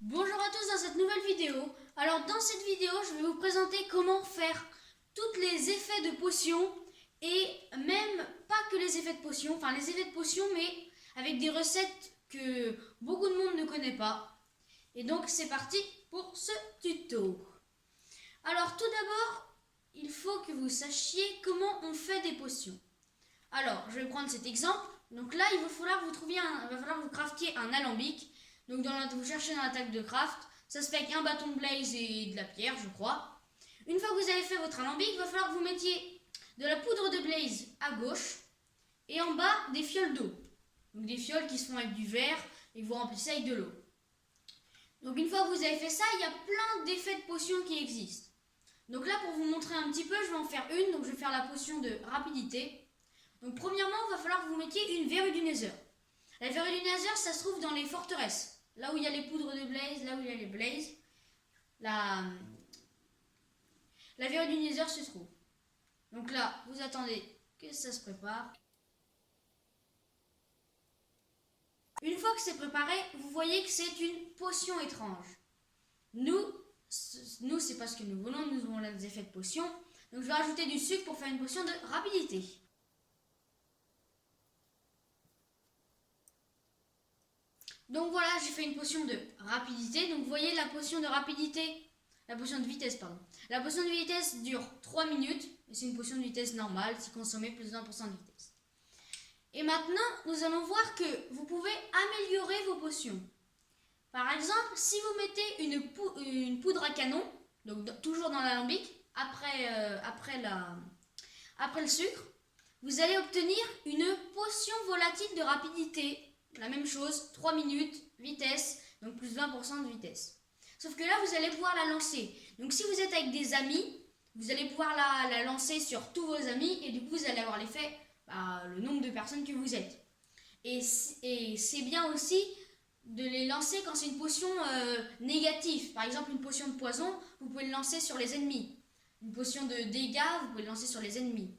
Bonjour à tous dans cette nouvelle vidéo. Alors dans cette vidéo, je vais vous présenter comment faire tous les effets de potions et même pas que les effets de potions, enfin les effets de potions mais avec des recettes que beaucoup de monde ne connaît pas. Et donc c'est parti pour ce tuto. Alors tout d'abord, il faut que vous sachiez comment on fait des potions. Alors, je vais prendre cet exemple. Donc là, il va falloir vous craftiez un alambic. Donc vous cherchez dans la table de craft. Ça se fait avec un bâton de blaze et de la pierre, je crois. Une fois que vous avez fait votre alambic, il va falloir que vous mettiez de la poudre de blaze à gauche et en bas des fioles d'eau. Donc des fioles qui se font avec du verre et que vous remplissez avec de l'eau. Donc une fois que vous avez fait ça, il y a plein d'effets de potions qui existent. Donc là, pour vous montrer un petit peu, je vais en faire une. Donc je vais faire la potion de rapidité. Donc premièrement, il va falloir que vous mettiez une verrue du Nether. La verrue du Nether, ça se trouve dans les forteresses. Là où il y a les poudres de blaze, là où il y a les blazes. La verrue du Nether se trouve. Donc là, vous attendez que ça se prépare. Une fois que c'est préparé, vous voyez que c'est une potion étrange. Nous c'est parce que nous voulons, nous avons les effets de potion. Donc je vais rajouter du sucre pour faire une potion de rapidité. Donc voilà, j'ai fait une potion de rapidité. Donc vous voyez la potion de rapidité, la potion de vitesse, pardon. La potion de vitesse dure 3 minutes. Et c'est une potion de vitesse normale, si consommée plus de 1% de vitesse. Et maintenant, nous allons voir que vous pouvez améliorer vos potions. Par exemple, si vous mettez une poudre à canon, donc toujours dans l'alambic, après le sucre, vous allez obtenir une potion volatile de rapidité. La même chose, 3 minutes, vitesse, donc plus 20% de vitesse. Sauf que là, vous allez pouvoir la lancer. Donc si vous êtes avec des amis, vous allez pouvoir la lancer sur tous vos amis et du coup, vous allez avoir l'effet, le nombre de personnes que vous êtes. Et c'est bien aussi de les lancer quand c'est une potion négative. Par exemple, une potion de poison, vous pouvez le lancer sur les ennemis. Une potion de dégâts, vous pouvez le lancer sur les ennemis.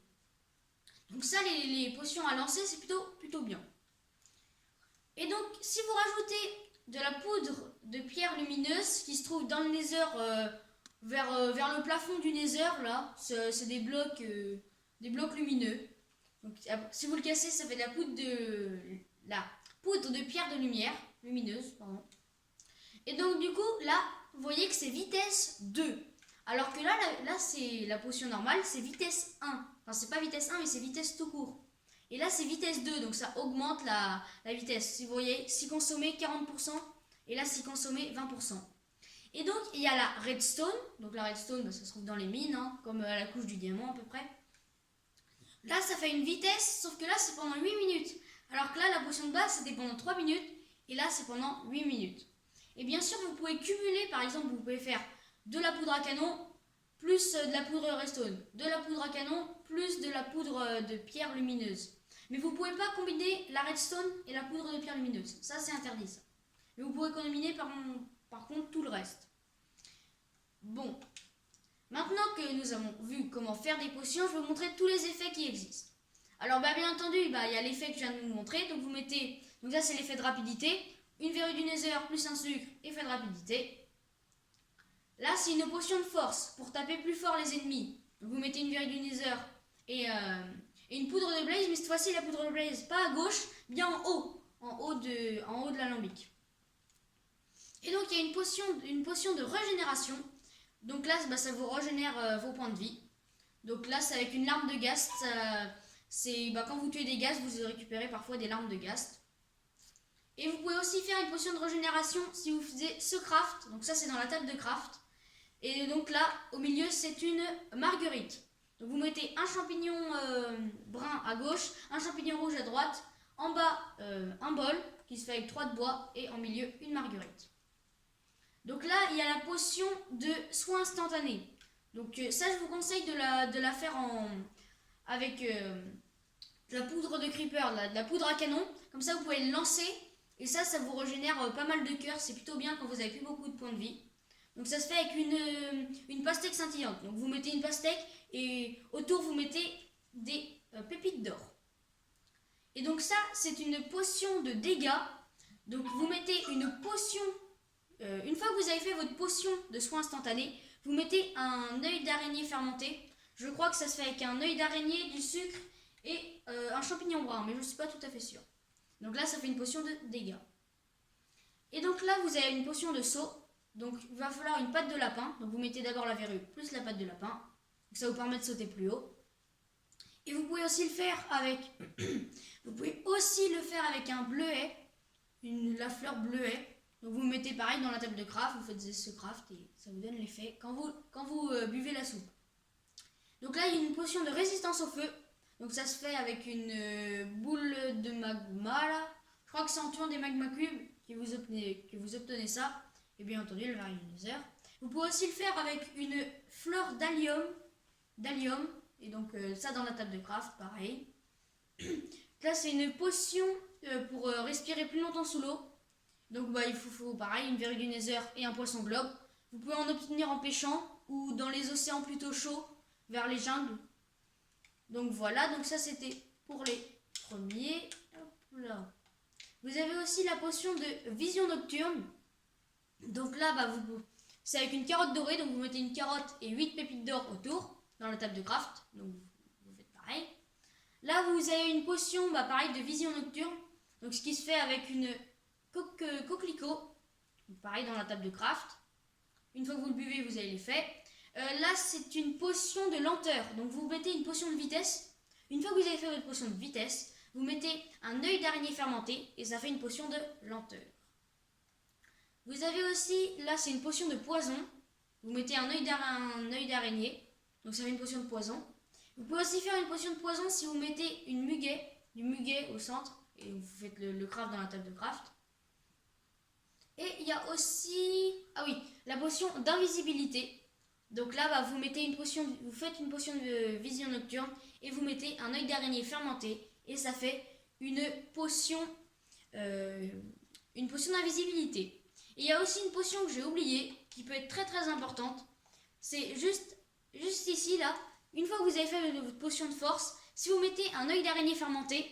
Donc ça, les potions à lancer, c'est plutôt bien. Et donc, si vous rajoutez de la poudre de pierre lumineuse qui se trouve dans le Nether, vers le plafond du Nether, là, c'est des blocs lumineux. Donc, si vous le cassez, ça fait de la poudre de pierre de lumière, lumineuse, pardon. Et donc, du coup, là, vous voyez que c'est vitesse 2. Alors que là c'est la potion normale, c'est vitesse 1. Enfin, c'est pas vitesse 1, mais c'est vitesse tout court. Et là, c'est vitesse 2, donc ça augmente la vitesse. Si vous voyez, si consommé 40%, et là, si consommé 20%. Et donc, il y a la redstone. Donc, la redstone, ça se trouve dans les mines, comme à la couche du diamant à peu près. Là, ça fait une vitesse, sauf que là, c'est pendant 8 minutes. Alors que là, la potion de base, c'était pendant 3 minutes, et là, c'est pendant 8 minutes. Et bien sûr, vous pouvez cumuler, par exemple, vous pouvez faire de la poudre à canon, plus de la poudre redstone, de la poudre à canon, plus de la poudre de pierre lumineuse. Mais vous ne pouvez pas combiner la redstone et la poudre de pierre lumineuse. Ça, c'est interdit, ça. Mais vous pouvez combiner par contre tout le reste. Bon. Maintenant que nous avons vu comment faire des potions, je vais vous montrer tous les effets qui existent. Alors, bien entendu, il y a l'effet que je viens de vous montrer. Donc, vous mettez... Donc, ça, c'est l'effet de rapidité. Une verrue du Nether plus un sucre, effet de rapidité. Là, c'est une potion de force pour taper plus fort les ennemis. Donc, vous mettez une verrue du Nether et une poudre de blaze, mais cette fois-ci, la poudre de blaze, pas à gauche, bien en haut de l'alambic. Et donc, il y a une potion de régénération. Donc là, ça vous régénère vos points de vie. Donc là, c'est avec une larme de ghast. Quand vous tuez des ghasts, vous récupérez parfois des larmes de ghast. Et vous pouvez aussi faire une potion de régénération si vous faisiez ce craft. Donc ça, c'est dans la table de craft. Et donc là, au milieu, c'est une marguerite. Donc vous mettez un champignon brun à gauche, un champignon rouge à droite, en bas un bol qui se fait avec 3 de bois et en milieu une marguerite. Donc là, il y a la potion de soin instantané. Donc ça, je vous conseille de la faire avec de la poudre de creeper, de la poudre à canon. Comme ça, vous pouvez le lancer et ça vous régénère pas mal de cœurs. C'est plutôt bien quand vous n'avez plus beaucoup de points de vie. Donc ça se fait avec une pastèque scintillante. Donc vous mettez une pastèque et autour vous mettez des pépites d'or. Et donc ça, c'est une potion de dégâts. Donc vous mettez une potion, une fois vous avez fait votre potion de soin instantané, vous mettez un œil d'araignée fermenté. Je crois que ça se fait avec un œil d'araignée, du sucre et un champignon brun, mais je ne suis pas tout à fait sûre. Donc là, ça fait une potion de dégâts. Et donc là, vous avez une potion de saut. Donc il va falloir une patte de lapin. Donc vous mettez d'abord la verrue plus la patte de lapin. Donc ça vous permet de sauter plus haut. Et vous pouvez aussi le faire avec un bleuet, la fleur bleuet. Donc vous mettez pareil dans la table de craft, vous faites ce craft et ça vous donne l'effet quand vous buvez la soupe. Donc là, il y a une potion de résistance au feu. Donc ça se fait avec une boule de magma là. Je crois que c'est en tuant des magma cubes que vous obtenez ça. Et bien entendu, le variezer. Vous pouvez aussi le faire avec une fleur d'allium. Et donc ça dans la table de craft, pareil. Là, c'est une potion pour respirer plus longtemps sous l'eau. Donc il faut pareil, une verrue du nether et un poisson globe. Vous pouvez en obtenir en pêchant ou dans les océans plutôt chauds, vers les jungles. Donc voilà, donc ça c'était pour les premiers. Hop là. Vous avez aussi la potion de vision nocturne. Donc là, c'est avec une carotte dorée, donc vous mettez une carotte et 8 pépites d'or autour dans la table de craft. Donc vous faites pareil. Là, vous avez une potion, pareil, de vision nocturne. Donc ce qui se fait avec une coquelicot, pareil dans la table de craft. Une fois que vous le buvez, vous avez l'effet. Là, c'est une potion de lenteur. Donc vous mettez une potion de vitesse. Une fois que vous avez fait votre potion de vitesse, vous mettez un œil d'araignée fermenté et ça fait une potion de lenteur. Vous avez aussi, là c'est une potion de poison. Vous mettez un œil d'araignée, donc ça fait une potion de poison. Vous pouvez aussi faire une potion de poison si vous mettez du muguet au centre et vous faites le craft dans la table de craft. Et il y a aussi, la potion d'invisibilité. Donc là, vous faites une potion de vision nocturne et vous mettez un œil d'araignée fermenté et ça fait une potion d'invisibilité. Et il y a aussi une potion que j'ai oubliée qui peut être très très importante. C'est juste ici là. Une fois que vous avez fait votre potion de force, si vous mettez un œil d'araignée fermenté,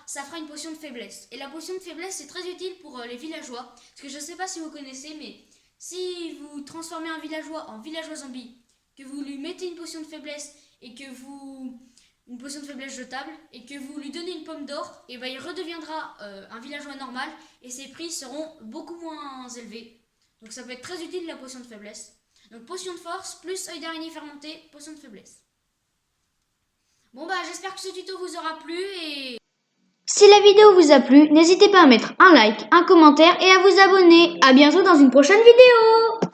ça fera une potion de faiblesse. Et la potion de faiblesse c'est très utile pour les villageois. Parce que je ne sais pas si vous connaissez, mais si vous transformez un villageois en villageois zombie, que vous lui mettez une potion de faiblesse une potion de faiblesse jetable et que vous lui donnez une pomme d'or, il redeviendra un villageois normal et ses prix seront beaucoup moins élevés. Donc ça peut être très utile la potion de faiblesse. Donc potion de force plus œil d'araignée fermenté, potion de faiblesse. Bon j'espère que ce tuto vous aura plu et... Si la vidéo vous a plu, n'hésitez pas à mettre un like, un commentaire et à vous abonner. À bientôt dans une prochaine vidéo.